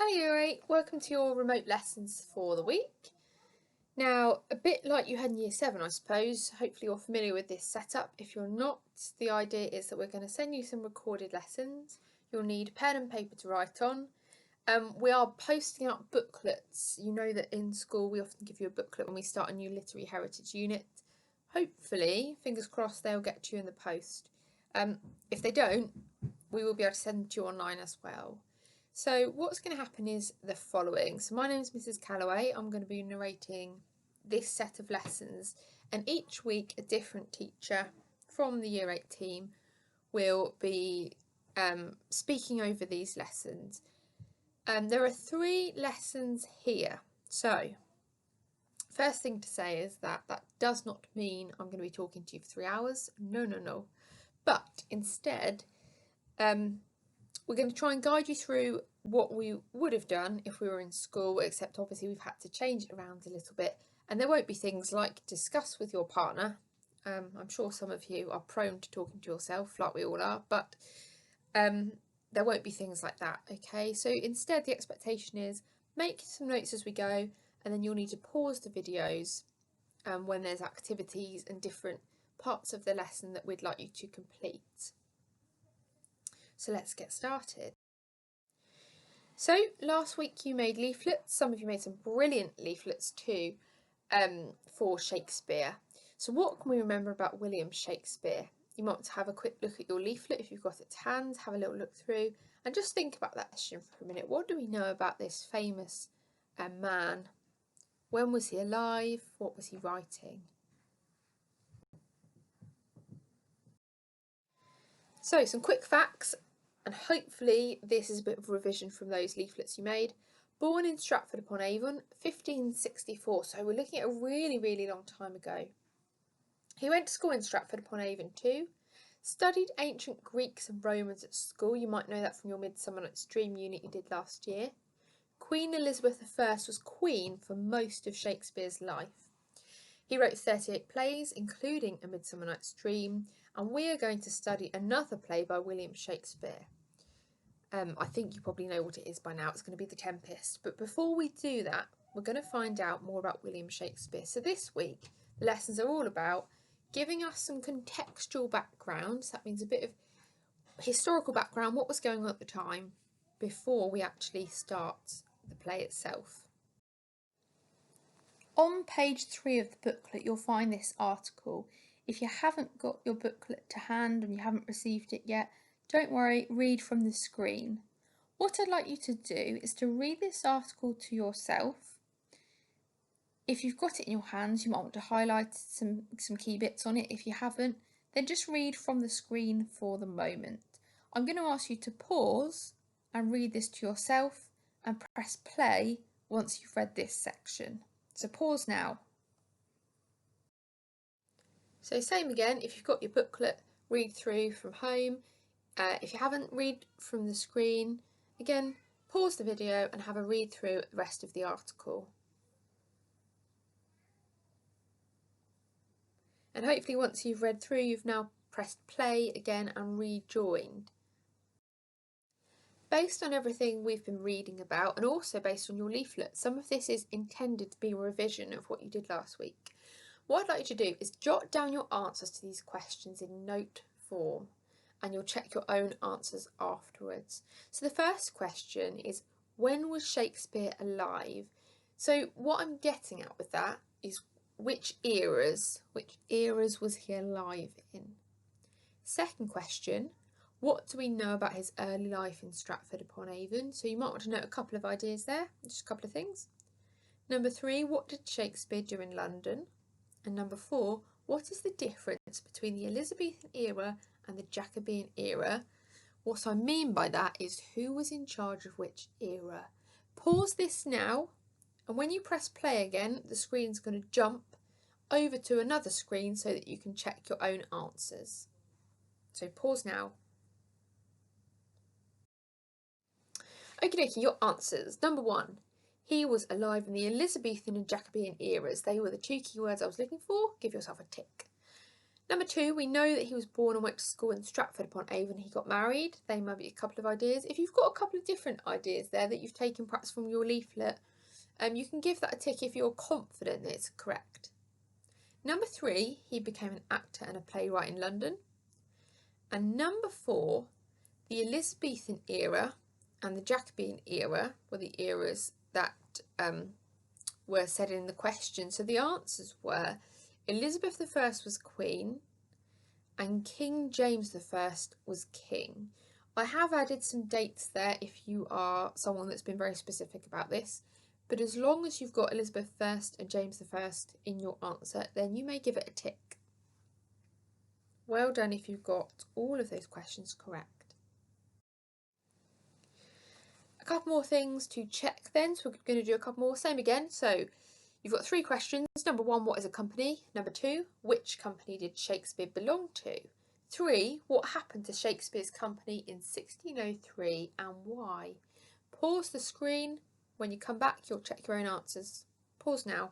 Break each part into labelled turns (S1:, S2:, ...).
S1: Hello Year 8, welcome to your remote lessons for the week. Now, a bit like you had in Year 7 I suppose, hopefully you're familiar with this setup. If you're not, the idea is that we're going to send you some recorded lessons. You'll need pen and paper to write on. We are posting out booklets. You know that in school we often give you a booklet when we start a new literary heritage unit. Hopefully, fingers crossed, they'll get to you in the post. If they don't, we will be able to send them to you online as well. So what's going to happen is the following. So my name is Mrs. Calloway. I'm going to be narrating this set of lessons, and each week a different teacher from the Year 8 team will be speaking over these lessons. There are 3 lessons here. So first thing to say is that does not mean I'm going to be talking to you for 3 hours. No. But instead, we're going to try and guide you through what we would have done if we were in school, except obviously we've had to change it around a little bit. And there won't be things like discuss with your partner. I'm sure some of you are prone to talking to yourself, like we all are, but there won't be things like that, okay? So instead, the expectation is make some notes as we go, and then you'll need to pause the videos when there's activities and different parts of the lesson that we'd like you to complete. So let's get started. So last week you made leaflets. Some of you made some brilliant leaflets too for Shakespeare. So what can we remember about William Shakespeare? You might want to have a quick look at your leaflet if you've got it to hand, have a little look through and just think about that question for a minute. What do we know about this famous man? When was he alive? What was he writing? So some quick facts. And hopefully this is a bit of a revision from those leaflets you made. Born in Stratford-upon-Avon, 1564, so we're looking at a really long time ago. He went to school in Stratford-upon-Avon too, studied ancient Greeks and Romans at school. You might know that from your Midsummer Night's Dream unit you did last year. Queen Elizabeth I was queen for most of Shakespeare's life. He wrote 38 plays, including A Midsummer Night's Dream, and we are going to study another play by William Shakespeare. I think you probably know what it is by now. It's going to be The Tempest. But before we do that, we're going to find out more about William Shakespeare. So this week, the lessons are all about giving us some contextual background. So that means a bit of historical background, what was going on at the time, before we actually start the play itself. On page 3 of the booklet, you'll find this article. If you haven't got your booklet to hand and you haven't received it yet, don't worry, read from the screen. What I'd like you to do is to read this article to yourself. If you've got it in your hands, you might want to highlight some key bits on it. If you haven't, then just read from the screen for the moment. I'm going to ask you to pause and read this to yourself and press play once you've read this section. So pause now. So same again, if you've got your booklet, read through from home. If you haven't, read from the screen. Again, pause the video and have a read through the rest of the article. And hopefully once you've read through, you've now pressed play again and rejoined. Based on everything we've been reading about, and also based on your leaflet, some of this is intended to be a revision of what you did last week. What I'd like you to do is jot down your answers to these questions in note form, and you'll check your own answers afterwards. So the first question is, when was Shakespeare alive? So what I'm getting at with that is which eras was he alive in? Second question, what do we know about his early life in Stratford-upon-Avon? So you might want to note a couple of ideas there, just a couple of things. Number 3, what did Shakespeare do in London? And number 4, what is the difference between the Elizabethan era and the Jacobean era? What I mean by that is who was in charge of which era. Pause this now, and when you press play again, the screen's going to jump over to another screen so that you can check your own answers. So pause now. Okie dokie, your answers. Number 1, he was alive in the Elizabethan and Jacobean eras. They were the 2 keywords I was looking for. Give yourself a tick. Number 2, we know that he was born and went to school in Stratford upon Avon. He got married. They might be a couple of ideas. If you've got a couple of different ideas there that you've taken perhaps from your leaflet, you can give that a tick if you're confident that it's correct. Number 3, he became an actor and a playwright in London. And number 4, the Elizabethan era and the Jacobean era were the eras that were said in the question. So the answers were Elizabeth I was queen and King James I was king. I have added some dates there if you are someone that's been very specific about this, but as long as you've got Elizabeth I and James I in your answer, then you may give it a tick. Well done if you've got all of those questions correct. A couple more things to check then, so we're going to do a couple more, same again. So you've got 3 questions. Number 1, what is a company? Number 2, which company did Shakespeare belong to? 3, what happened to Shakespeare's company in 1603 and why? Pause the screen. When you come back, you'll check your own answers. Pause now.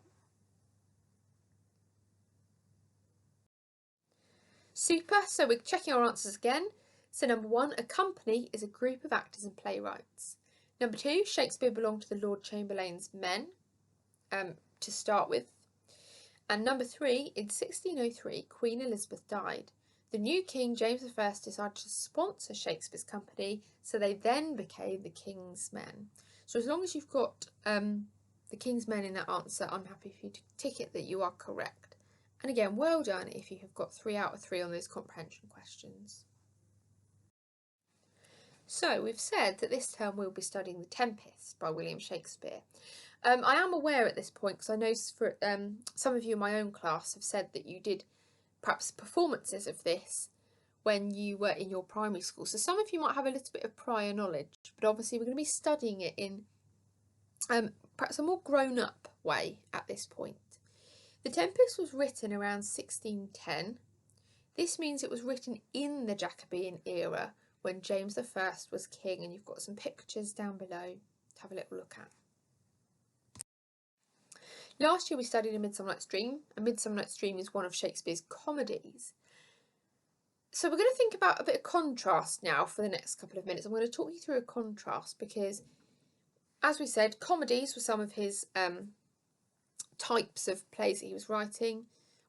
S1: Super, so we're checking our answers again. So number 1, a company is a group of actors and playwrights. Number 2, Shakespeare belonged to the Lord Chamberlain's men, to start with. And number 3, in 1603, Queen Elizabeth died. The new king, James I, decided to sponsor Shakespeare's company, so they then became the King's Men. So as long as you've got the King's Men in that answer, I'm happy for you to tick it that you are correct. And again, well done if you have got 3 out of 3 on those comprehension questions. So we've said that this term we'll be studying The Tempest by William Shakespeare. I am aware at this point, because I know for some of you in my own class have said that you did perhaps performances of this when you were in your primary school. So some of you might have a little bit of prior knowledge, but obviously we're going to be studying it in perhaps a more grown-up way at this point. The Tempest was written around 1610. This means it was written in the Jacobean era when James I was king, and you've got some pictures down below to have a little look at. Last year we studied A Midsummer Night's Dream. A Midsummer Night's Dream is one of Shakespeare's comedies. So we're going to think about a bit of contrast now for the next couple of minutes. I'm going to talk you through a contrast because, as we said, comedies were some of his types of plays that he was writing.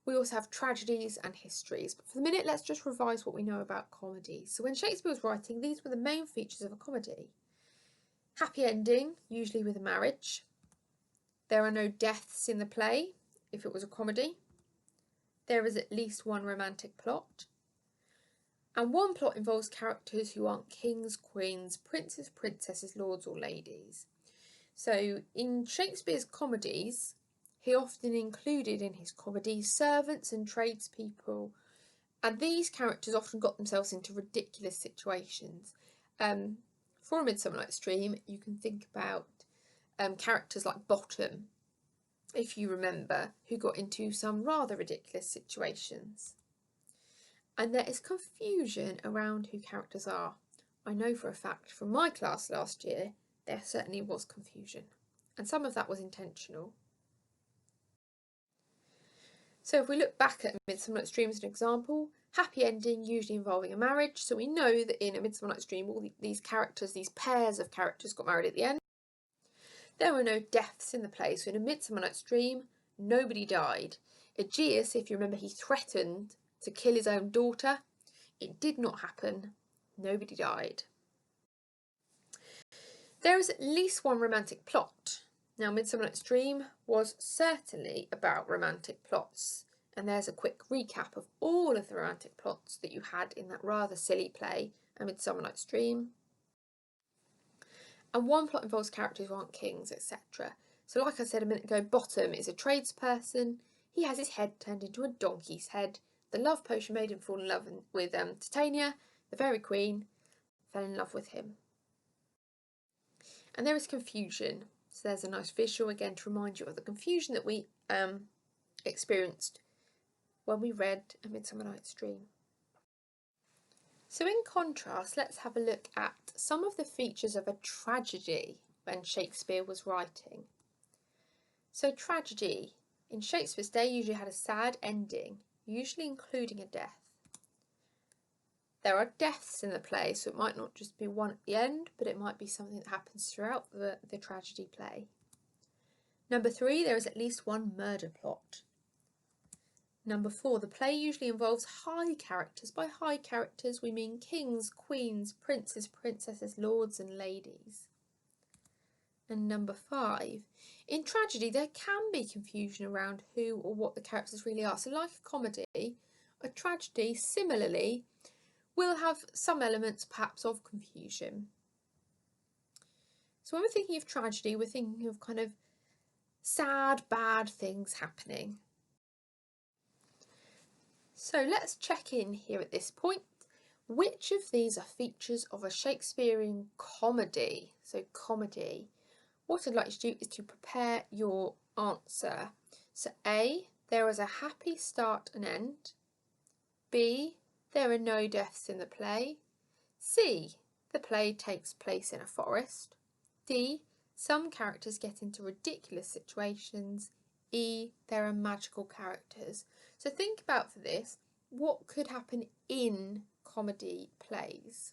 S1: We also have tragedies and histories. But for the minute, let's just revise what we know about comedies. So when Shakespeare was writing, these were the main features of a comedy. Happy ending, usually with a marriage. There are no deaths in the play, if it was a comedy. There is at least one romantic plot. And one plot involves characters who aren't kings, queens, princes, princesses, lords or ladies. So in Shakespeare's comedies, he often included in his comedies servants and tradespeople. And these characters often got themselves into ridiculous situations. For A Midsummer Night's Dream, you can think about characters like Bottom, if you remember, who got into some rather ridiculous situations. And there is confusion around who characters are. I know for a fact from my class last year, there certainly was confusion. And some of that was intentional. So if we look back at A Midsummer Night's Dream as an example, happy ending usually involving a marriage. So we know that in A Midsummer Night's Dream, all these characters, these pairs of characters got married at the end. There were no deaths in the play. So in A Midsummer Night's Dream, nobody died. Aegeus, if you remember, he threatened to kill his own daughter. It did not happen. Nobody died. There is at least one romantic plot. Now, Midsummer Night's Dream was certainly about romantic plots, and there's a quick recap of all of the romantic plots that you had in that rather silly play, A Midsummer Night's Dream. And one plot involves characters who aren't kings, etc. So like I said a minute ago, Bottom is a tradesperson. He has his head turned into a donkey's head. The love potion made him fall in love with Titania, the Fairy Queen, fell in love with him. And there is confusion. So there's a nice visual again to remind you of the confusion that we experienced when we read A Midsummer Night's Dream. So in contrast, let's have a look at some of the features of a tragedy when Shakespeare was writing. So tragedy in Shakespeare's day usually had a sad ending, usually including a death. There are deaths in the play, so it might not just be one at the end, but it might be something that happens throughout the tragedy play. Number 3, there is at least one murder plot. Number 4, the play usually involves high characters. By high characters, we mean kings, queens, princes, princesses, lords and ladies. And number 5, in tragedy, there can be confusion around who or what the characters really are. So like a comedy, a tragedy, similarly, will have some elements perhaps of confusion. So when we're thinking of tragedy, we're thinking of kind of sad, bad things happening. So let's check in here at this point. Which of these are features of a Shakespearean comedy? So comedy. What I'd like you to do is to prepare your answer. So A, there is a happy start and end. B, there are no deaths in the play. C, the play takes place in a forest. D, some characters get into ridiculous situations. E, there are magical characters. So think about for this, what could happen in comedy plays?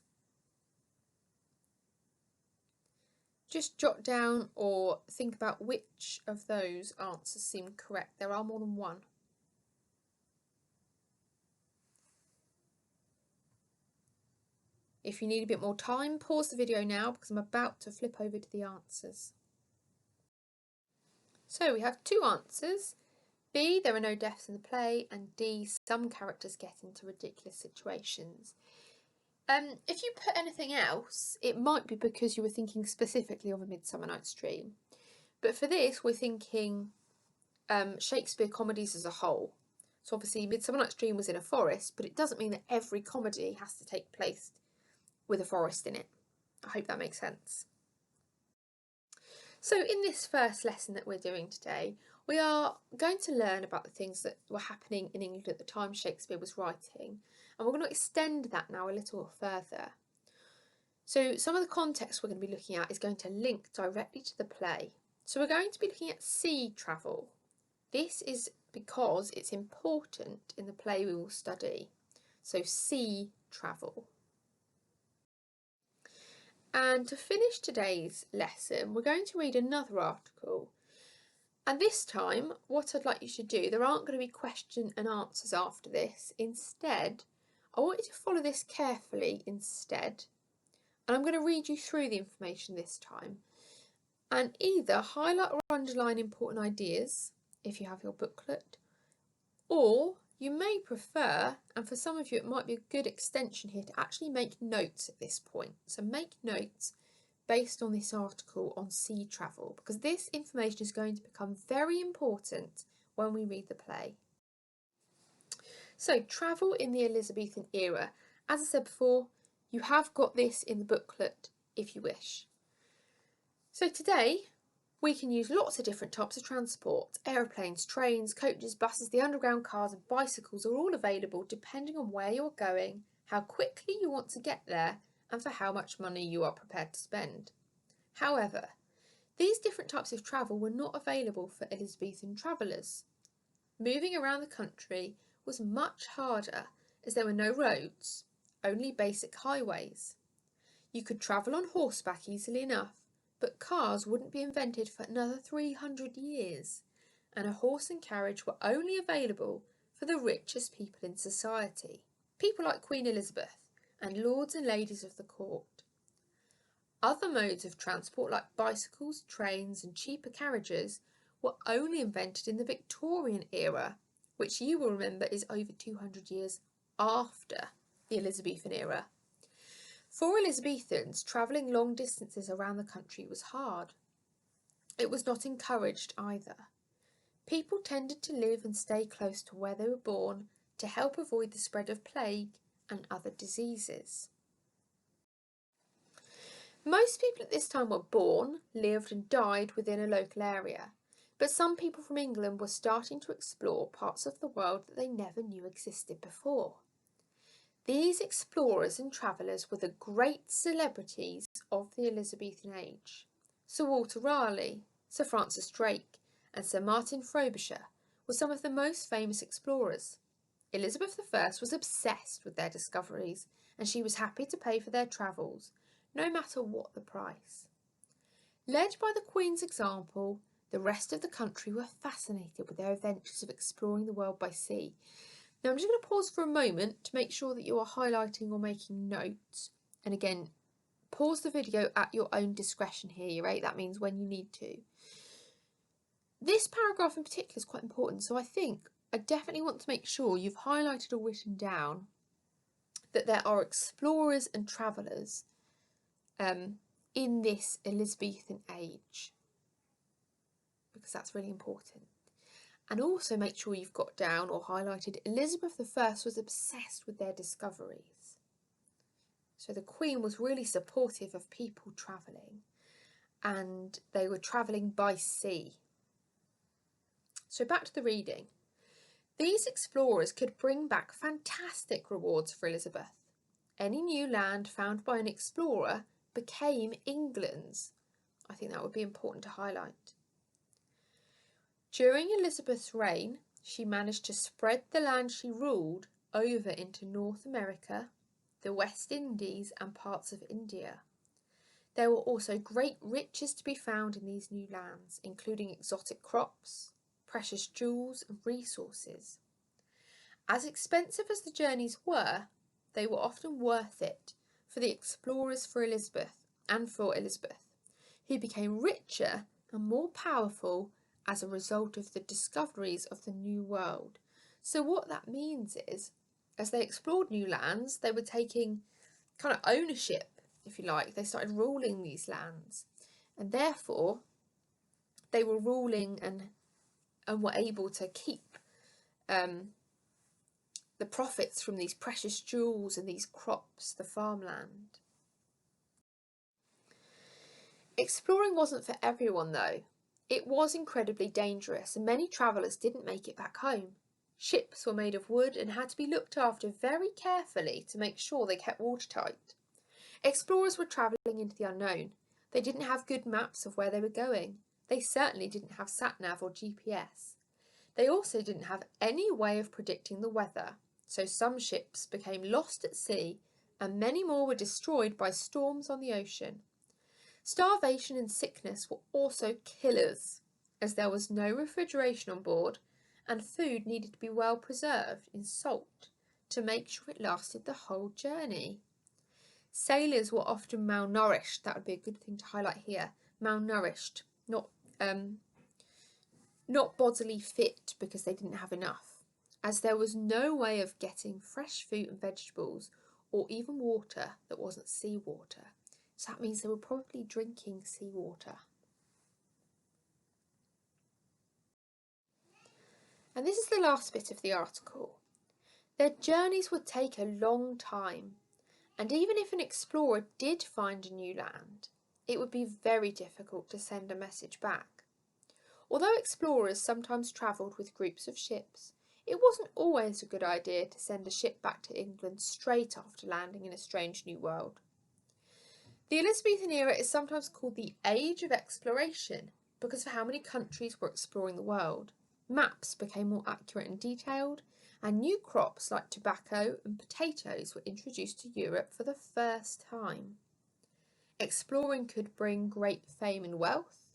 S1: Just jot down or think about which of those answers seem correct. There are more than one. If you need a bit more time, pause the video now because I'm about to flip over to the answers. So we have 2 answers. B, there are no deaths in the play, and D, some characters get into ridiculous situations. If you put anything else, it might be because you were thinking specifically of A Midsummer Night's Dream. But for this, we're thinking Shakespeare comedies as a whole. So obviously Midsummer Night's Dream was in a forest, but it doesn't mean that every comedy has to take place with a forest in it. I hope that makes sense. So in this first lesson that we're doing today, we are going to learn about the things that were happening in England at the time Shakespeare was writing, and we're going to extend that now a little further. So some of the context we're going to be looking at is going to link directly to the play. So we're going to be looking at sea travel. This is because it's important in the play we will study. So sea travel. And to finish today's lesson, we're going to read another article. And this time, what I'd like you to do, there aren't going to be question and answers after this. Instead, I want you to follow this carefully instead. And I'm going to read you through the information this time. And either highlight or underline important ideas, if you have your booklet, or you may prefer, and for some of you it might be a good extension here, to actually make notes at this point. So make notes based on this article on sea travel, because this information is going to become very important when we read the play. So travel in the Elizabethan era. As I said before, you have got this in the booklet if you wish. So today we can use lots of different types of transport. Aeroplanes, trains, coaches, buses, the underground cars and bicycles are all available depending on where you're going, how quickly you want to get there, and for how much money you are prepared to spend. However, these different types of travel were not available for Elizabethan travellers. Moving around the country was much harder as there were no roads, only basic highways. You could travel on horseback easily enough, but cars wouldn't be invented for another 300 years, and a horse and carriage were only available for the richest people in society, people like Queen Elizabeth and lords and ladies of the court. Other modes of transport like bicycles, trains and cheaper carriages were only invented in the Victorian era, which you will remember is over 200 years after the Elizabethan era. For Elizabethans, travelling long distances around the country was hard. It was not encouraged either. People tended to live and stay close to where they were born to help avoid the spread of plague and other diseases. Most people at this time were born, lived and died within a local area, but some people from England were starting to explore parts of the world that they never knew existed before. These explorers and travellers were the great celebrities of the Elizabethan age. Sir Walter Raleigh, Sir Francis Drake and Sir Martin Frobisher were some of the most famous explorers. Elizabeth I was obsessed with their discoveries, and she was happy to pay for their travels, no matter what the price. Led by the Queen's example, the rest of the country were fascinated with their adventures of exploring the world by sea. Now I'm just going to pause for a moment to make sure that you are highlighting or making notes. And again, pause the video at your own discretion here, right? That means when you need to. This paragraph in particular is quite important, so I definitely want to make sure you've highlighted or written down that there are explorers and travellers in this Elizabethan age, because that's really important. And also make sure you've got down or highlighted Elizabeth I was obsessed with their discoveries. So the Queen was really supportive of people travelling, and they were travelling by sea. So back to the reading. These explorers could bring back fantastic rewards for Elizabeth. Any new land found by an explorer became England's. I think that would be important to highlight. During Elizabeth's reign, she managed to spread the land she ruled over into North America, the West Indies and parts of India. There were also great riches to be found in these new lands, including exotic crops, precious jewels and resources. As expensive as the journeys were, they were often worth it for the explorers for Elizabeth, who became richer and more powerful as a result of the discoveries of the New World. So what that means is, as they explored new lands, they were taking kind of ownership, if you like. They started ruling these lands, and therefore they were ruling and were able to keep the profits from these precious jewels and these crops, the farmland. Exploring wasn't for everyone though. It was incredibly dangerous, and many travellers didn't make it back home. Ships were made of wood and had to be looked after very carefully to make sure they kept watertight. Explorers were travelling into the unknown. They didn't have good maps of where they were going. They certainly didn't have sat-nav or GPS. They also didn't have any way of predicting the weather, so some ships became lost at sea and many more were destroyed by storms on the ocean. Starvation and sickness were also killers, as there was no refrigeration on board and food needed to be well preserved in salt to make sure it lasted the whole journey. Sailors were often malnourished. That would be a good thing to highlight here. Malnourished, not bodily fit because they didn't have enough, as there was no way of getting fresh fruit and vegetables or even water that wasn't seawater. So that means they were probably drinking seawater. And this is the last bit of the article. Their journeys would take a long time, and even if an explorer did find a new land, it would be very difficult to send a message back. Although explorers sometimes travelled with groups of ships, it wasn't always a good idea to send a ship back to England straight after landing in a strange new world. The Elizabethan era is sometimes called the Age of Exploration because of how many countries were exploring the world. Maps became more accurate and detailed, and new crops like tobacco and potatoes were introduced to Europe for the first time. Exploring could bring great fame and wealth,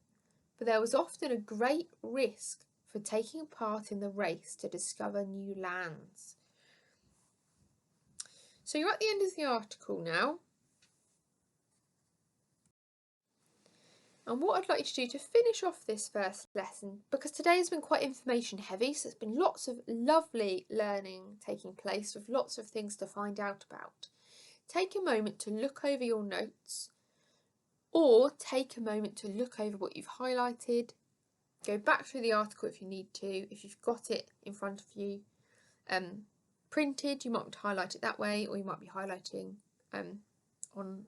S1: but there was often a great risk for taking part in the race to discover new lands. So you're at the end of the article now. And what I'd like you to do to finish off this first lesson, because today has been quite information heavy, so there's been lots of lovely learning taking place with lots of things to find out about. Take a moment to look over your notes, or take a moment to look over what you've highlighted. Go back through the article if you need to. If you've got it in front of you printed, you might want to highlight it that way, or you might be highlighting on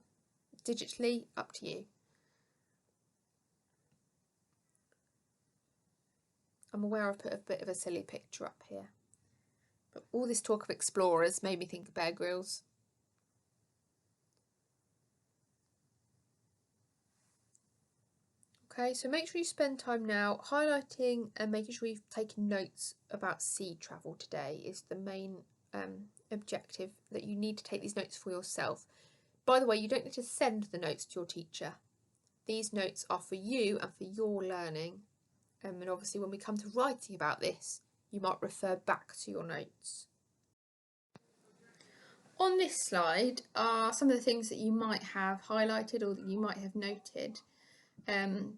S1: digitally, up to you. I'm aware I've put a bit of a silly picture up here, but all this talk of explorers made me think of Bear Grylls. Okay, so make sure you spend time now highlighting and making sure you've taken notes about sea travel today is the main objective, that you need to take these notes for yourself. By the way, you don't need to send the notes to your teacher. These notes are for you and for your learning. And obviously when we come to writing about this, you might refer back to your notes. On this slide are some of the things that you might have highlighted or that you might have noted.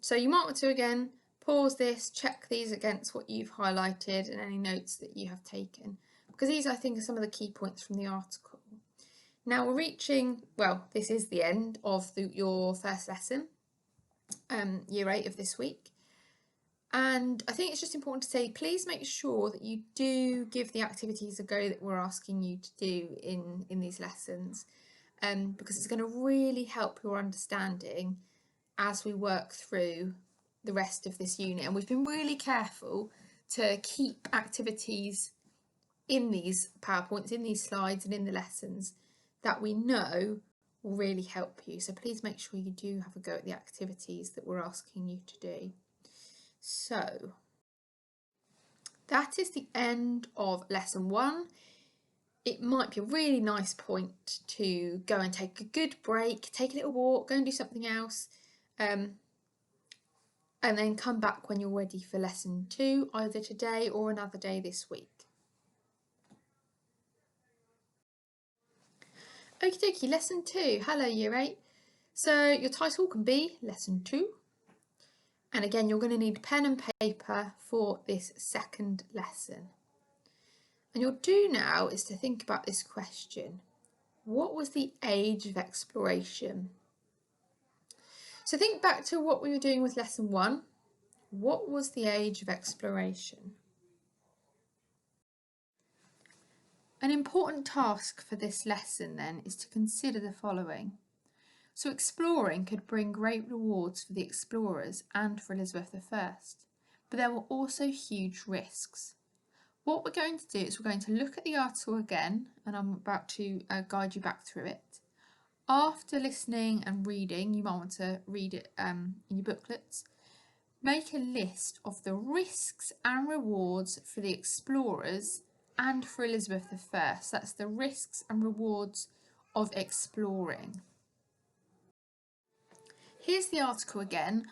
S1: So you might want to again pause this, check these against what you've highlighted and any notes that you have taken, because these I think are some of the key points from the article. Now we're reaching, well, this is the end of your first lesson, year 8 of this week. And I think it's just important to say, please make sure that you do give the activities a go that we're asking you to do in these lessons, because it's going to really help your understanding as we work through the rest of this unit. And we've been really careful to keep activities in these PowerPoints, in these slides and in the lessons that we know will really help you. So please make sure you do have a go at the activities that we're asking you to do. So that is the end of lesson 1. It might be a really nice point to go and take a good break, take a little walk, go and do something else, and then come back when you're ready for lesson 2, either today or another day this week. Okie dokie, lesson 2. Hello year 8. So your title can be lesson 2. And again, you're going to need pen and paper for this second lesson. And you'll do now is to think about this question. What was the age of exploration? So think back to what we were doing with lesson 1. What was the age of exploration? An important task for this lesson then is to consider the following. So exploring could bring great rewards for the explorers and for Elizabeth I, but there were also huge risks. What we're going to do is we're going to look at the article again, and I'm about to guide you back through it. After listening and reading, you might want to read it in your booklets. Make a list of the risks and rewards for the explorers and for Elizabeth I. That's the risks and rewards of exploring. Here's the article again.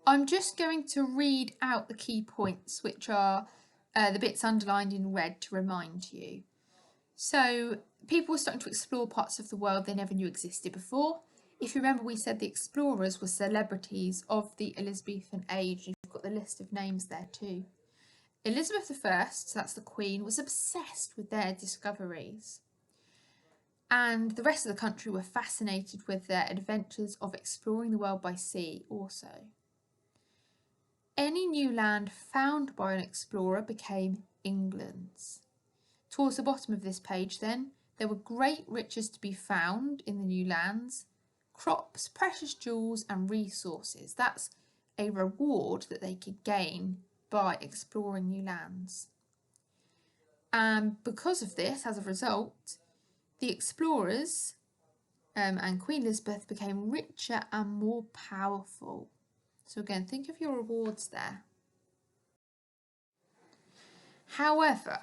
S1: I'm just going to read out the key points, which are the bits underlined in red to remind you. So people were starting to explore parts of the world they never knew existed before. If you remember, we said the explorers were celebrities of the Elizabethan age. You've got the list of names there too. Elizabeth I, so that's the Queen, was obsessed with their discoveries. And the rest of the country were fascinated with their adventures of exploring the world by sea also. Any new land found by an explorer became England's. Towards the bottom of this page then, there were great riches to be found in the new lands, crops, precious jewels and resources. That's a reward that they could gain by exploring new lands. And because of this, as a result, the explorers and Queen Elizabeth became richer and more powerful. So again, think of your rewards there. However,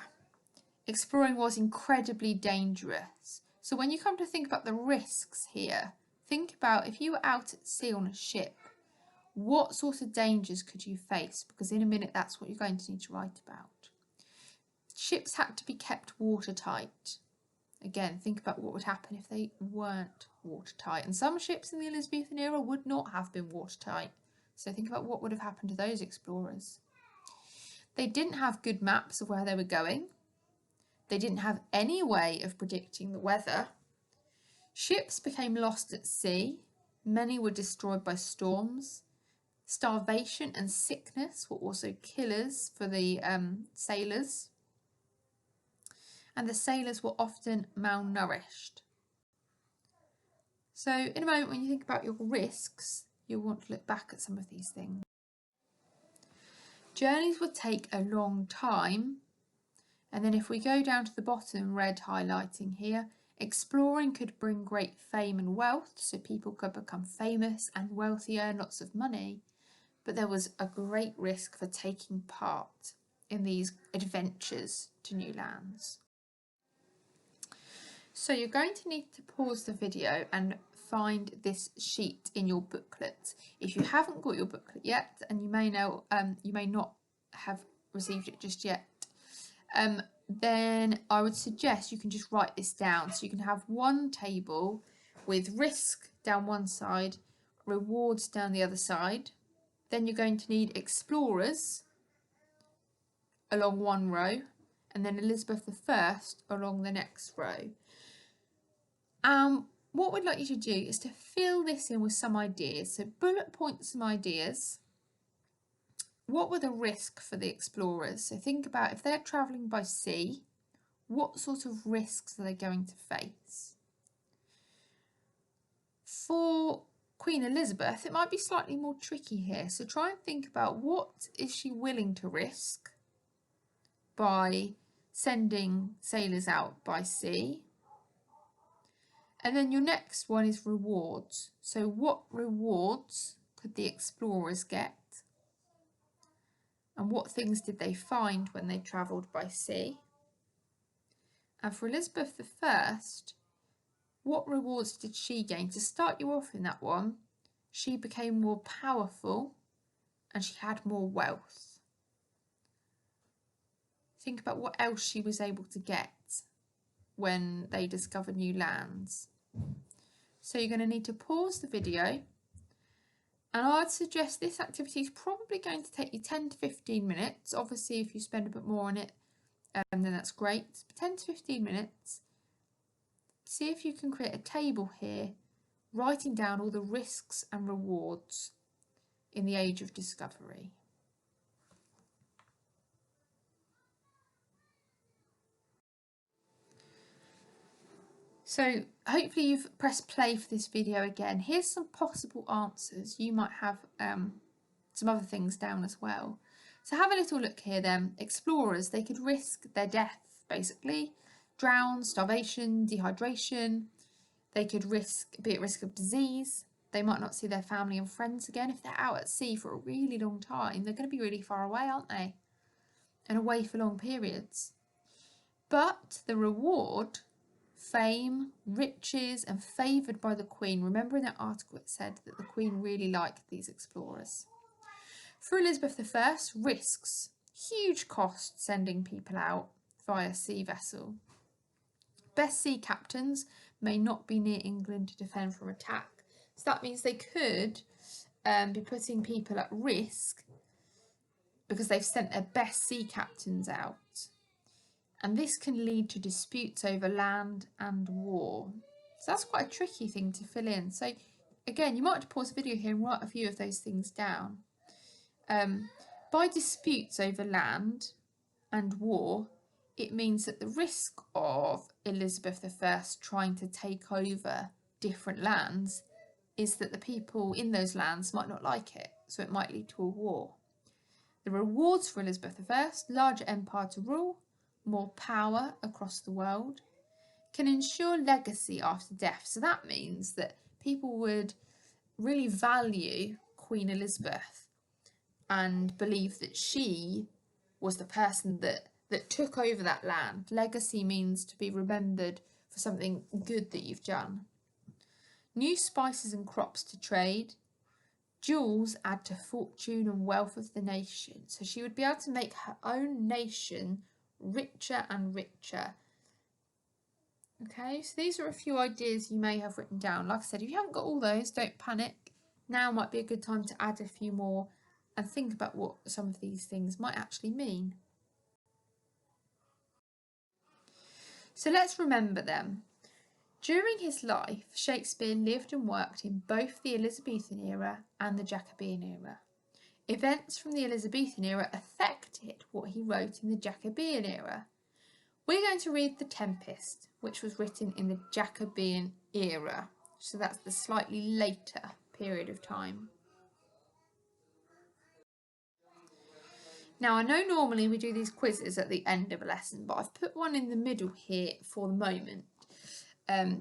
S1: exploring was incredibly dangerous. So when you come to think about the risks here, think about if you were out at sea on a ship, what sort of dangers could you face? Because in a minute, that's what you're going to need to write about. Ships had to be kept watertight. Again, think about what would happen if they weren't watertight. And some ships in the Elizabethan era would not have been watertight. So think about what would have happened to those explorers. They didn't have good maps of where they were going. They didn't have any way of predicting the weather. Ships became lost at sea. Many were destroyed by storms. Starvation and sickness were also killers for the sailors. And the sailors were often malnourished. So in a moment, when you think about your risks, you'll want to look back at some of these things. Journeys would take a long time. And then if we go down to the bottom, red highlighting here, exploring could bring great fame and wealth. So people could become famous and wealthy, earn lots of money. but there was a great risk for taking part in these adventures to new lands. So you're going to need to pause the video and find this sheet in your booklet. If you haven't got your booklet yet, and you may not have received it just yet, then I would suggest you can just write this down. So you can have one table with risk down one side, rewards down the other side. Then you're going to need explorers along one row, and then Elizabeth I along the next row. What we'd like you to do is to fill this in with some ideas. So bullet point some ideas. What were the risks for the explorers? So think about if they're travelling by sea, what sort of risks are they going to face? For Queen Elizabeth, it might be slightly more tricky here. So try and think about what is she willing to risk by sending sailors out by sea. And then your next one is rewards. So what rewards could the explorers get? And what things did they find when they travelled by sea? And for Elizabeth I, what rewards did she gain? To start you off in that one, she became more powerful and she had more wealth. Think about what else she was able to get when they discovered new lands. So you're going to need to pause the video, and I'd suggest this activity is probably going to take you 10 to 15 minutes. Obviously, if you spend a bit more on it, then that's great. But 10 to 15 minutes. See if you can create a table here, writing down all the risks and rewards in the Age of Discovery. So hopefully you've pressed play for this video again. Here's some possible answers. You might have some other things down as well. So have a little look here then. Explorers, they could risk their death basically. Drown, starvation, dehydration. They could be at risk of disease. They might not see their family and friends again. If they're out at sea for a really long time, they're going to be really far away, aren't they? And away for long periods. But the reward, fame, riches, and favoured by the Queen. Remember in that article it said that the Queen really liked these explorers. For Elizabeth I, risks, huge cost sending people out via sea vessel. Best sea captains may not be near England to defend from attack. So that means they could be putting people at risk because they've sent their best sea captains out. And this can lead to disputes over land and war. So that's quite a tricky thing to fill in. So again, you might have to pause the video here and write a few of those things down. By disputes over land and war, it means that the risk of Elizabeth I trying to take over different lands is that the people in those lands might not like it, so it might lead to a war. The rewards for Elizabeth I, larger empire to rule, more power across the world, can ensure legacy after death. So that means that people would really value Queen Elizabeth and believe that she was the person that took over that land. Legacy means to be remembered for something good that you've done. New spices and crops to trade. Jewels add to fortune and wealth of the nation. So she would be able to make her own nation richer and richer. Okay, so these are a few ideas you may have written down. Like I said, if you haven't got all those, don't panic. Now might be a good time to add a few more and think about what some of these things might actually mean. So let's remember them. During his life, Shakespeare lived and worked in both the Elizabethan era and the Jacobean era. Events from the Elizabethan era affected what he wrote in the Jacobean era. We're going to read The Tempest, which was written in the Jacobean era. So that's the slightly later period of time. Now, I know normally we do these quizzes at the end of a lesson, but I've put one in the middle here for the moment.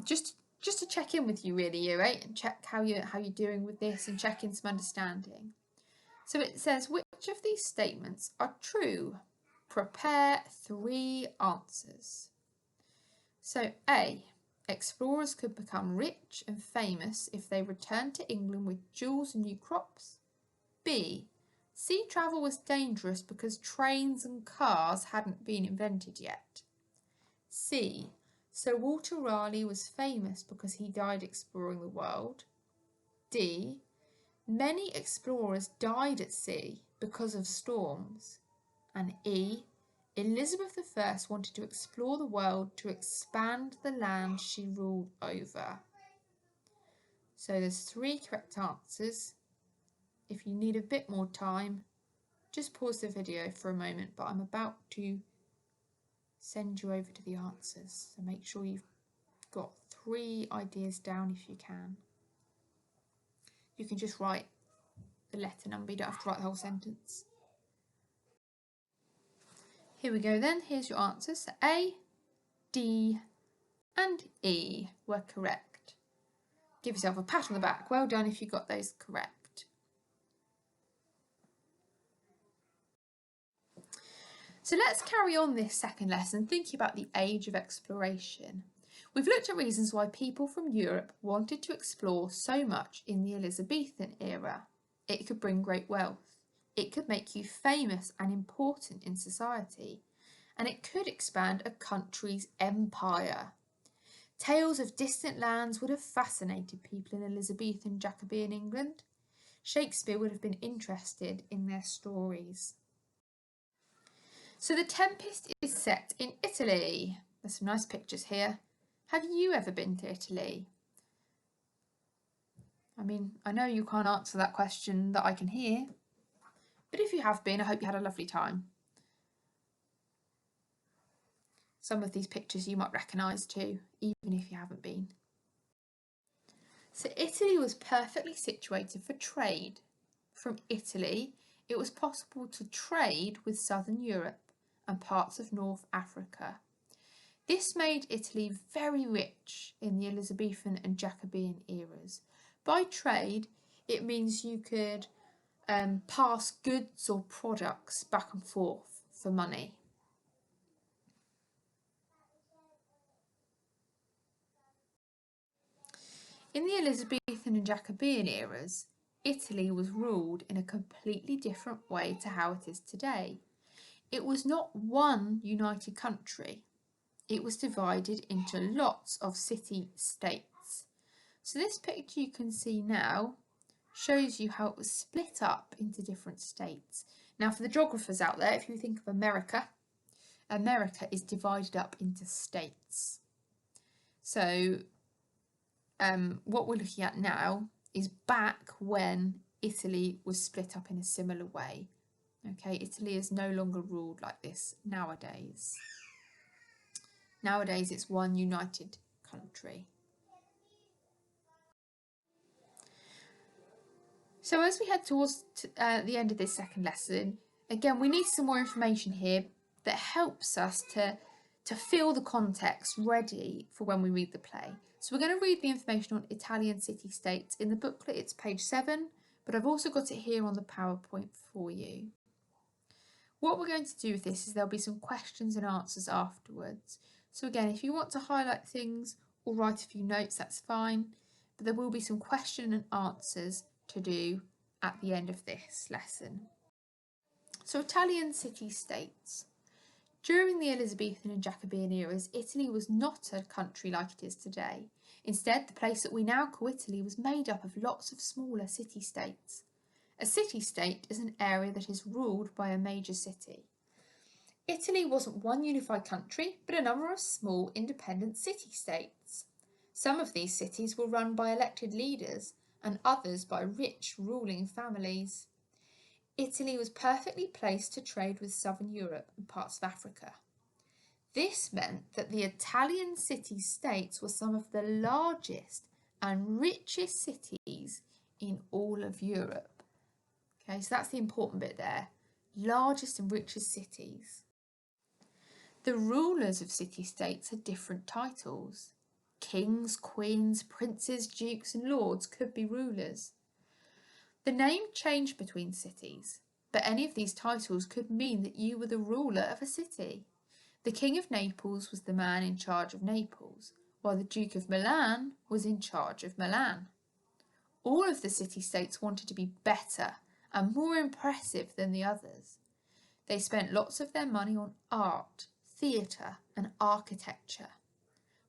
S1: Just to check in with you really, Year 8, and check how you're doing with this and check in some understanding. So it says, which of these statements are true? Prepare 3 answers. So A, explorers could become rich and famous if they returned to England with jewels and new crops. B, sea travel was dangerous because trains and cars hadn't been invented yet. C, Sir Walter Raleigh was famous because he died exploring the world. D, many explorers died at sea because of storms. And E, Elizabeth I wanted to explore the world to expand the land she ruled over. So there's 3 correct answers. If you need a bit more time, just pause the video for a moment, but I'm about to send you over to the answers. So make sure you've got 3 ideas down if you can. You can just write the letter number, you don't have to write the whole sentence. Here we go then, here's your answers. So A, D and E were correct. Give yourself a pat on the back. Well done if you got those correct. So let's carry on this second lesson thinking about the age of exploration. We've looked at reasons why people from Europe wanted to explore so much in the Elizabethan era. It could bring great wealth. It could make you famous and important in society. And it could expand a country's empire. Tales of distant lands would have fascinated people in Elizabethan Jacobean England. Shakespeare would have been interested in their stories. So the Tempest is set in Italy. There's some nice pictures here. Have you ever been to Italy? I mean, I know you can't answer that question that I can hear, but if you have been, I hope you had a lovely time. Some of these pictures you might recognise too, even if you haven't been. So Italy was perfectly situated for trade. From Italy, it was possible to trade with southern Europe and parts of North Africa. This made Italy very rich in the Elizabethan and Jacobean eras. By trade, it means you could pass goods or products back and forth for money. In the Elizabethan and Jacobean eras, Italy was ruled in a completely different way to how it is today. It was not one united country. It was divided into lots of city-states. So this picture you can see now shows you how it was split up into different states. Now for the geographers out there, if you think of America, America is divided up into states. So what we're looking at now is back when Italy was split up in a similar way. Okay, Italy is no longer ruled like this nowadays. Nowadays it's one united country. So as we head towards the end of this second lesson, again we need some more information here that helps us to feel the context ready for when we read the play. So we're going to read the information on Italian city-states. In the booklet it's page 7, but I've also got it here on the PowerPoint for you. What we're going to do with this is there'll be some questions and answers afterwards. So again, if you want to highlight things or write a few notes, that's fine, but there will be some question and answers to do at the end of this lesson. So Italian city-states. During the Elizabethan and Jacobean eras, Italy was not a country like it is today. Instead, the place that we now call Italy was made up of lots of smaller city-states. A city-state is an area that is ruled by a major city. Italy wasn't one unified country, but a number of small independent city-states. Some of these cities were run by elected leaders and others by rich ruling families. Italy was perfectly placed to trade with southern Europe and parts of Africa. This meant that the Italian city-states were some of the largest and richest cities in all of Europe. Okay, so that's the important bit there. Largest and richest cities. The rulers of city-states had different titles. Kings, queens, princes, dukes and lords could be rulers. The name changed between cities, but any of these titles could mean that you were the ruler of a city. The King of Naples was the man in charge of Naples, while the Duke of Milan was in charge of Milan. All of the city-states wanted to be better and more impressive than the others. They spent lots of their money on art, theatre and architecture.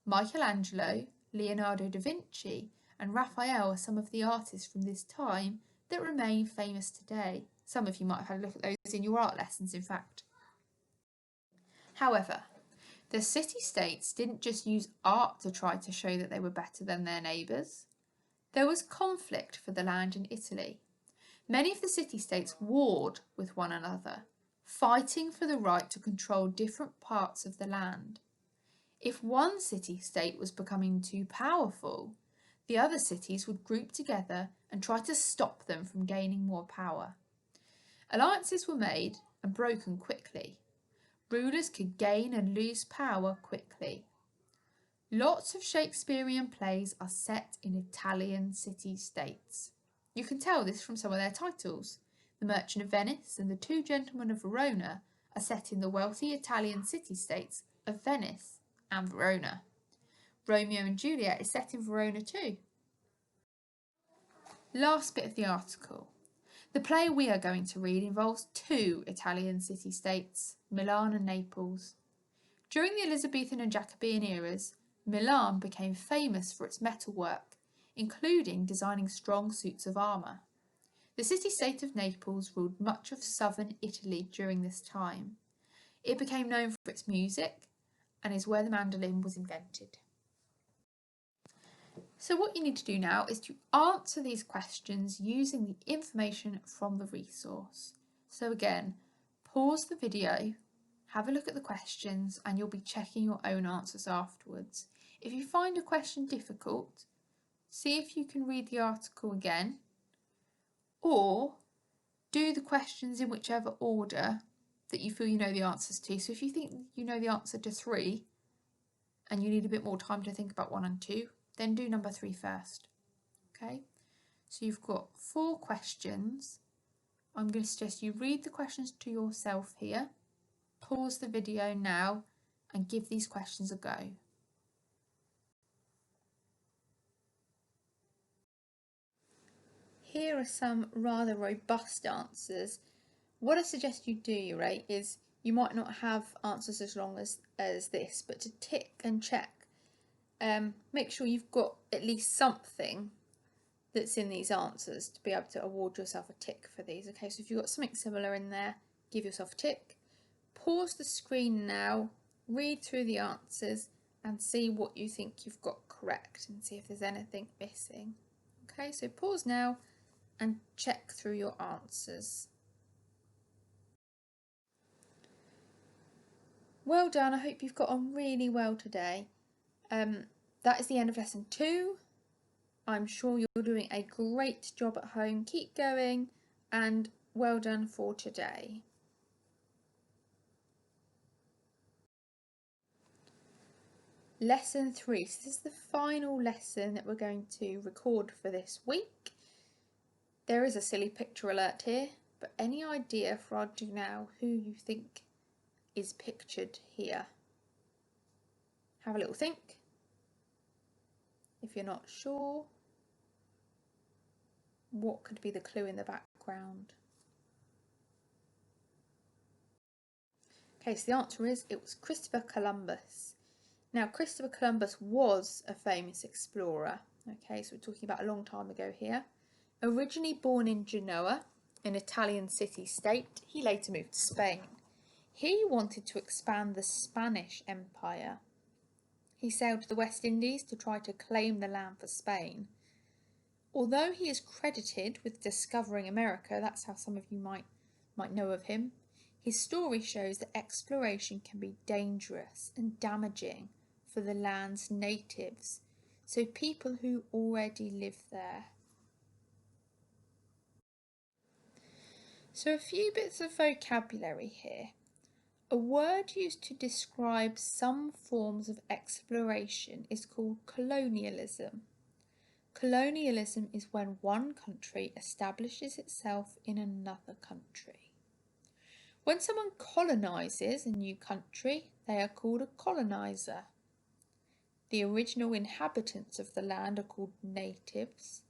S1: Michelangelo, Leonardo da Vinci and Raphael are some of the artists from this time that remain famous today. Some of you might have had a look at those in your art lessons, in fact. However, the city-states didn't just use art to try to show that they were better than their neighbours. There was conflict for the land in Italy. Many of the city-states warred with one another, fighting for the right to control different parts of the land. If one city-state was becoming too powerful, the other cities would group together and try to stop them from gaining more power. Alliances were made and broken quickly. Rulers could gain and lose power quickly. Lots of Shakespearean plays are set in Italian city-states. You can tell this from some of their titles. The Merchant of Venice and The Two Gentlemen of Verona are set in the wealthy Italian city-states of Venice and Verona. Romeo and Juliet is set in Verona too. Last bit of the article. The play we are going to read involves two Italian city-states, Milan and Naples. During the Elizabethan and Jacobean eras, Milan became famous for its metalwork, including designing strong suits of armour. The city-state of Naples ruled much of southern Italy during this time. It became known for its music and is where the mandolin was invented. So what you need to do now is to answer these questions using the information from the resource. So again, pause the video, have a look at the questions, and you'll be checking your own answers afterwards. If you find a question difficult, see if you can read the article again, or do the questions in whichever order that you feel you know the answers to. So if you think you know the answer to 3 and you need a bit more time to think about 1 and 2, then do number 3 first. Okay, so you've got 4 questions. I'm going to suggest you read the questions to yourself here, pause the video now and give these questions a go. Here are some rather robust answers. What I suggest you do, right, is you might not have answers as long as this, but to tick and check, make sure you've got at least something that's in these answers to be able to award yourself a tick for these. Okay, so if you've got something similar in there, give yourself a tick. Pause the screen now, read through the answers and see what you think you've got correct and see if there's anything missing. Okay, so pause now and check through your answers. Well done, I hope you've got on really well today. That is the end of lesson 2. I'm sure you're doing a great job at home. Keep going and well done for today. Lesson 3. So this is the final lesson that we're going to record for this week. There is a silly picture alert here, but any idea for our do now who you think is pictured here? Have a little think. If you're not sure, what could be the clue in the background? Okay, so the answer is it was Christopher Columbus. Now, Christopher Columbus was a famous explorer. Okay, so we're talking about a long time ago here. Originally born in Genoa, an Italian city-state, he later moved to Spain. He wanted to expand the Spanish Empire. He sailed to the West Indies to try to claim the land for Spain. Although he is credited with discovering America, that's how some of you might know of him, his story shows that exploration can be dangerous and damaging for the land's natives, so people who already live there. So a few bits of vocabulary here. A word used to describe some forms of exploration is called colonialism. Colonialism is when one country establishes itself in another country. When someone colonises a new country, they are called a coloniser. The original inhabitants of the land are called natives.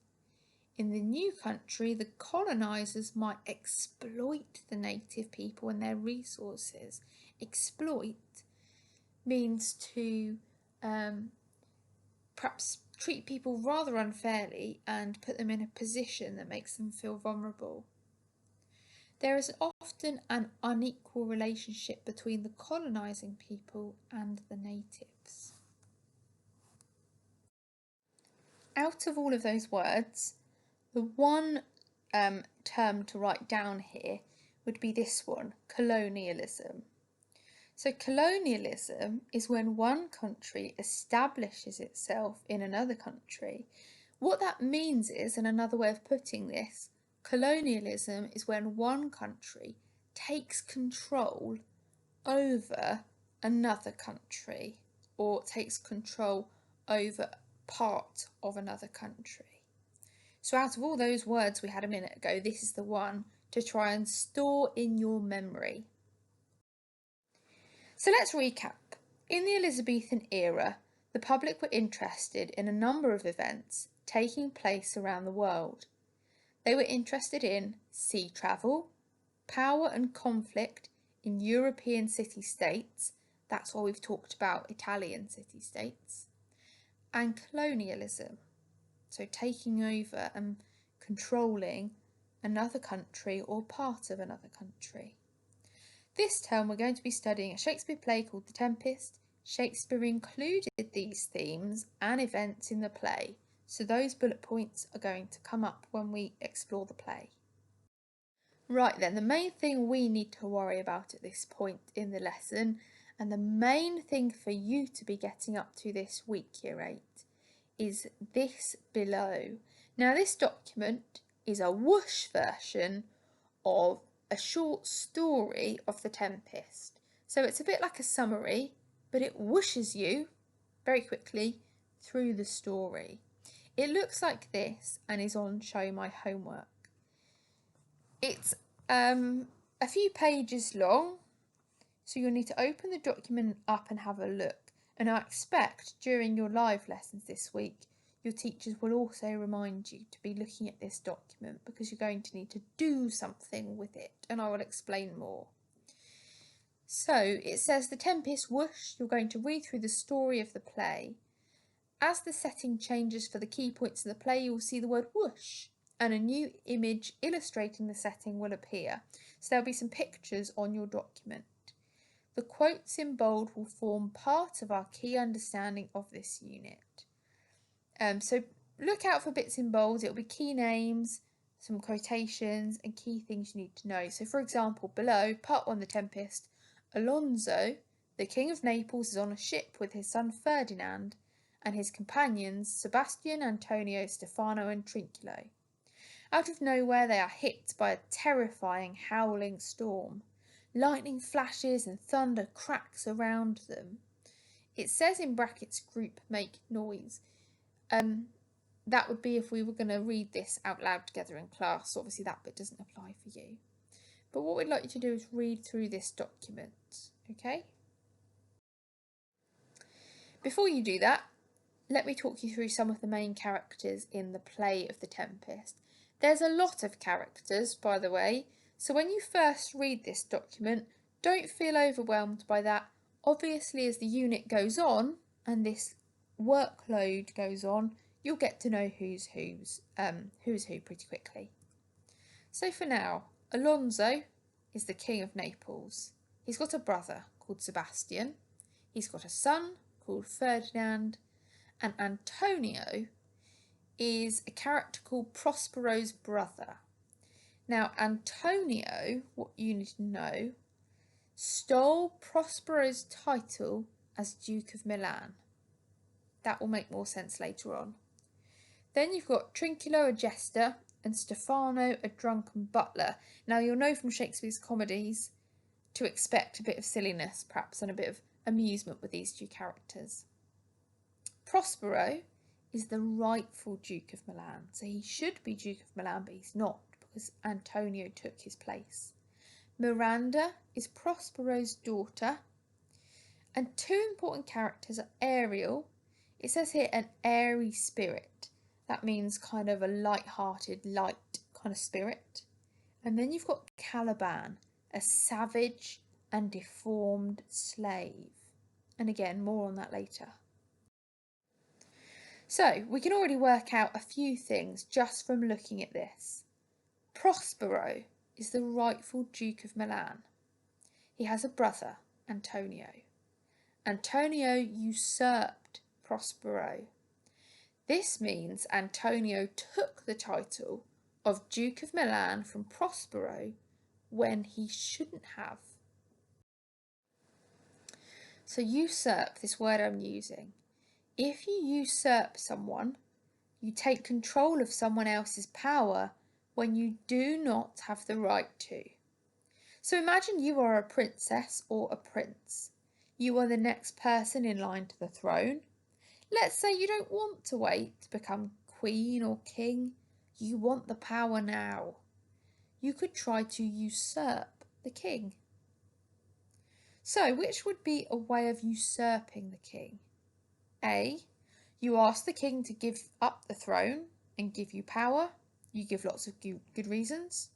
S1: In the new country, the colonisers might exploit the native people and their resources. Exploit means to perhaps treat people rather unfairly and put them in a position that makes them feel vulnerable. There is often an unequal relationship between the colonising people and the natives. Out of all of those words, the one term to write down here would be this one, colonialism. So colonialism is when one country establishes itself in another country. What that means is, and another way of putting this, colonialism is when one country takes control over another country or takes control over part of another country. So out of all those words we had a minute ago, this is the one to try and store in your memory. So let's recap. In the Elizabethan era, the public were interested in a number of events taking place around the world. They were interested in sea travel, power and conflict in European city-states, that's why we've talked about Italian city-states, and colonialism, so taking over and controlling another country or part of another country. This term we're going to be studying a Shakespeare play called The Tempest. Shakespeare included these themes and events in the play, so those bullet points are going to come up when we explore the play. Right then, the main thing we need to worry about at this point in the lesson, and the main thing for you to be getting up to this week, Year 8, is this below. Now this document is a whoosh version of a short story of The Tempest. So it's a bit like a summary, but it whooshes you very quickly through the story. It looks like this and is on Show My Homework. It's a few pages long, so you'll need to open the document up and have a look. And I expect during your live lessons this week, your teachers will also remind you to be looking at this document because you're going to need to do something with it, and I will explain more. So it says The Tempest whoosh. You're going to read through the story of the play. As the setting changes for the key points of the play, you'll see the word whoosh and a new image illustrating the setting will appear. So there'll be some pictures on your document. The quotes in bold will form part of our key understanding of this unit. So look out for bits in bold. It'll be key names, some quotations and key things you need to know. So for example, below, part 1, The Tempest, Alonso, the King of Naples, is on a ship with his son Ferdinand and his companions Sebastian, Antonio, Stefano and Trinculo. Out of nowhere they are hit by a terrifying howling storm. Lightning flashes and thunder cracks around them. It says in brackets group make noise. That would be if we were going to read this out loud together in class. Obviously that bit doesn't apply for you. But what we'd like you to do is read through this document, okay? Before you do that, let me talk you through some of the main characters in the play of The Tempest. There's a lot of characters, by the way, so when you first read this document, don't feel overwhelmed by that. Obviously, as the unit goes on and this workload goes on, you'll get to know who's who pretty quickly. So for now, Alonso is the King of Naples. He's got a brother called Sebastian. He's got a son called Ferdinand. And Antonio is a character called Prospero's brother. Now, Antonio, what you need to know, stole Prospero's title as Duke of Milan. That will make more sense later on. Then you've got Trinculo, a jester, and Stefano, a drunken butler. Now, you'll know from Shakespeare's comedies to expect a bit of silliness, perhaps, and a bit of amusement with these two characters. Prospero is the rightful Duke of Milan. So he should be Duke of Milan, but he's not because Antonio took his place. Miranda is Prospero's daughter. And two important characters are Ariel. It says here an airy spirit. That means kind of a light-hearted, light kind of spirit. And then you've got Caliban, a savage and deformed slave. And again, more on that later. So we can already work out a few things just from looking at this. Prospero is the rightful Duke of Milan. He has a brother, Antonio. Antonio usurped Prospero. This means Antonio took the title of Duke of Milan from Prospero when he shouldn't have. So usurp, this word I'm using. If you usurp someone, you take control of someone else's power when you do not have the right to. So imagine you are a princess or a prince. You are the next person in line to the throne. Let's say you don't want to wait to become queen or king. You want the power now. You could try to usurp the king. So, which would be a way of usurping the king? A. You ask the king to give up the throne and give you power. You give lots of good reasons.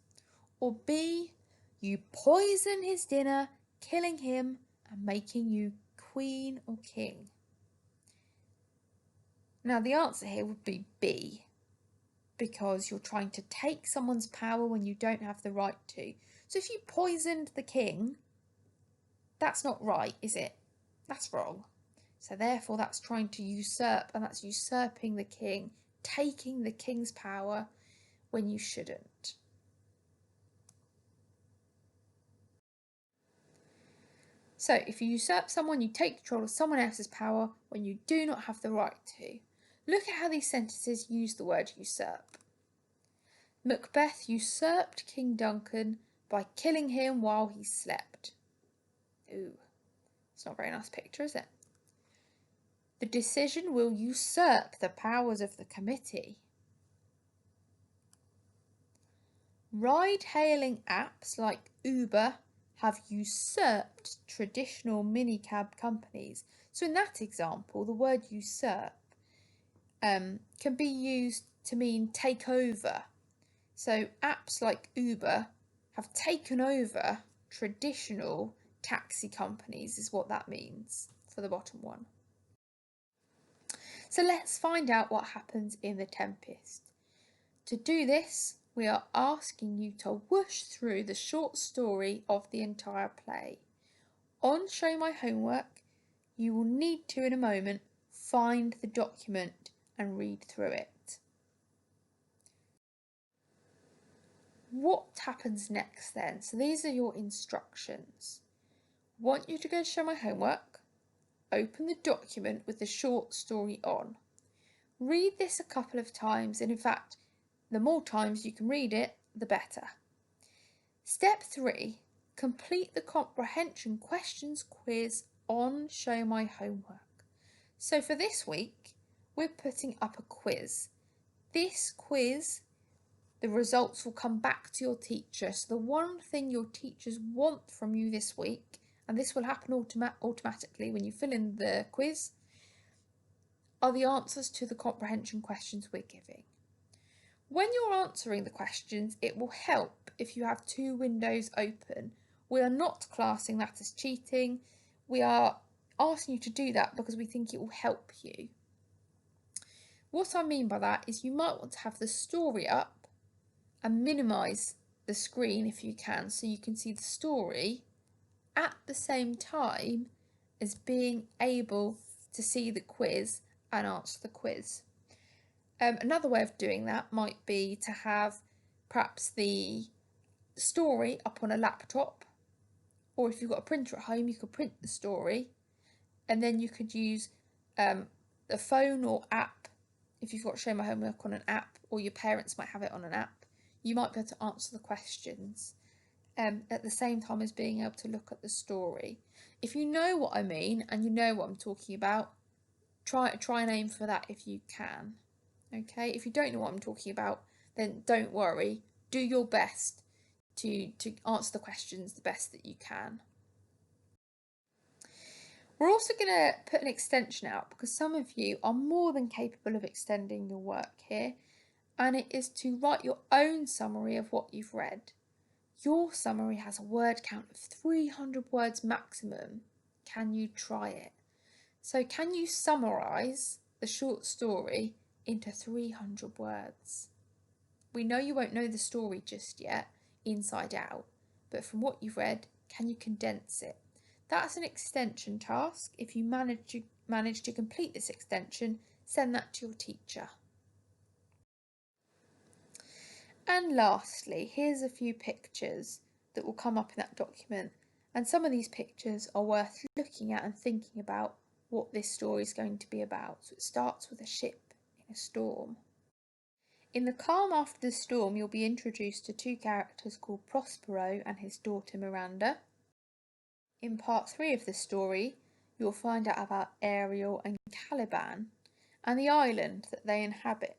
S1: Or B. You poison his dinner, killing him and making you queen or king. Now the answer here would be B, because you're trying to take someone's power when you don't have the right to. So if you poisoned the king, that's not right, is it? That's wrong. So therefore that's trying to usurp, and that's usurping the king, taking the king's power when you shouldn't. So if you usurp someone, you take control of someone else's power when you do not have the right to. Look at how these sentences use the word usurp. Macbeth usurped King Duncan by killing him while he slept. Ooh, it's not a very nice picture, is it? The decision will usurp the powers of the committee. Ride-hailing apps like Uber have usurped traditional minicab companies. So in that example, the word usurp can be used to mean take over. So apps like Uber have taken over traditional taxi companies is what that means for the bottom one. So let's find out what happens in the Tempest. To do this, we are asking you to whoosh through the short story of the entire play. On Show My Homework, you will need to, in a moment, find the document and read through it. What happens next then? So these are your instructions. I want you to go to Show My Homework, open the document with the short story on. Read this a couple of times, and in fact, the more times you can read it, the better. Step 3, complete the comprehension questions quiz on Show My Homework. So for this week, we're putting up a quiz. This quiz, the results will come back to your teacher. So the one thing your teachers want from you this week, and this will happen automatically when you fill in the quiz, are the answers to the comprehension questions we're giving. When you're answering the questions, it will help if you have 2 windows open. We are not classing that as cheating. We are asking you to do that because we think it will help you. What I mean by that is you might want to have the story up and minimise the screen if you can, so you can see the story at the same time as being able to see the quiz and answer the quiz. Another way of doing that might be to have perhaps the story up on a laptop, or if you've got a printer at home, you could print the story, and then you could use the phone or app. If you've got Show My Homework on an app, or your parents might have it on an app, you might be able to answer the questions at the same time as being able to look at the story. If you know what I mean and you know what I'm talking about, try and aim for that if you can. Okay, if you don't know what I'm talking about, then don't worry. Do your best to answer the questions the best that you can. We're also going to put an extension out because some of you are more than capable of extending your work here, and it is to write your own summary of what you've read. Your summary has a word count of 300 words maximum. Can you try it? So can you summarise the short story into 300 words? We know you won't know the story just yet, inside out, but from what you've read, can you condense it? That's an extension task. If you manage to complete this extension, send that to your teacher. And lastly, here's a few pictures that will come up in that document, and some of these pictures are worth looking at and thinking about what this story is going to be about. So it starts with a ship in a storm. In the calm after the storm, you'll be introduced to two characters called Prospero and his daughter Miranda. In part 3 of the story, you'll find out about Ariel and Caliban and the island that they inhabit.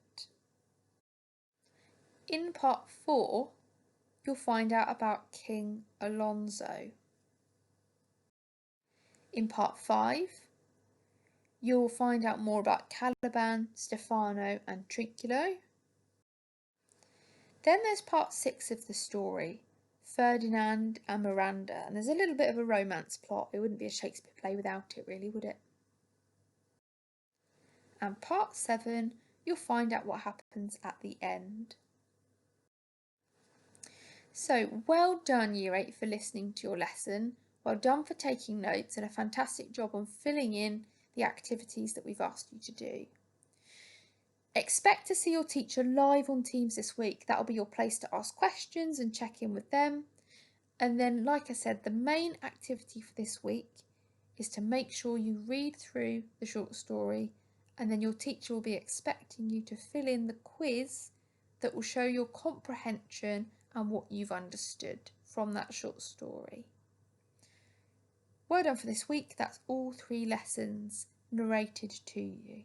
S1: In part 4, you'll find out about King Alonso. In part 5, you'll find out more about Caliban, Stefano and Trinculo. Then there's part 6 of the story, Ferdinand and Miranda, and there's a little bit of a romance plot. It wouldn't be a Shakespeare play without it, really, would it? And part 7, you'll find out what happens at the end. So, well done Year 8 for listening to your lesson. Well done for taking notes, and a fantastic job on filling in the activities that we've asked you to do. Expect to see your teacher live on Teams this week. That'll be your place to ask questions and check in with them. And then, like I said, the main activity for this week is to make sure you read through the short story, and then your teacher will be expecting you to fill in the quiz that will show your comprehension and what you've understood from that short story. Well done for this week. That's all 3 lessons narrated to you.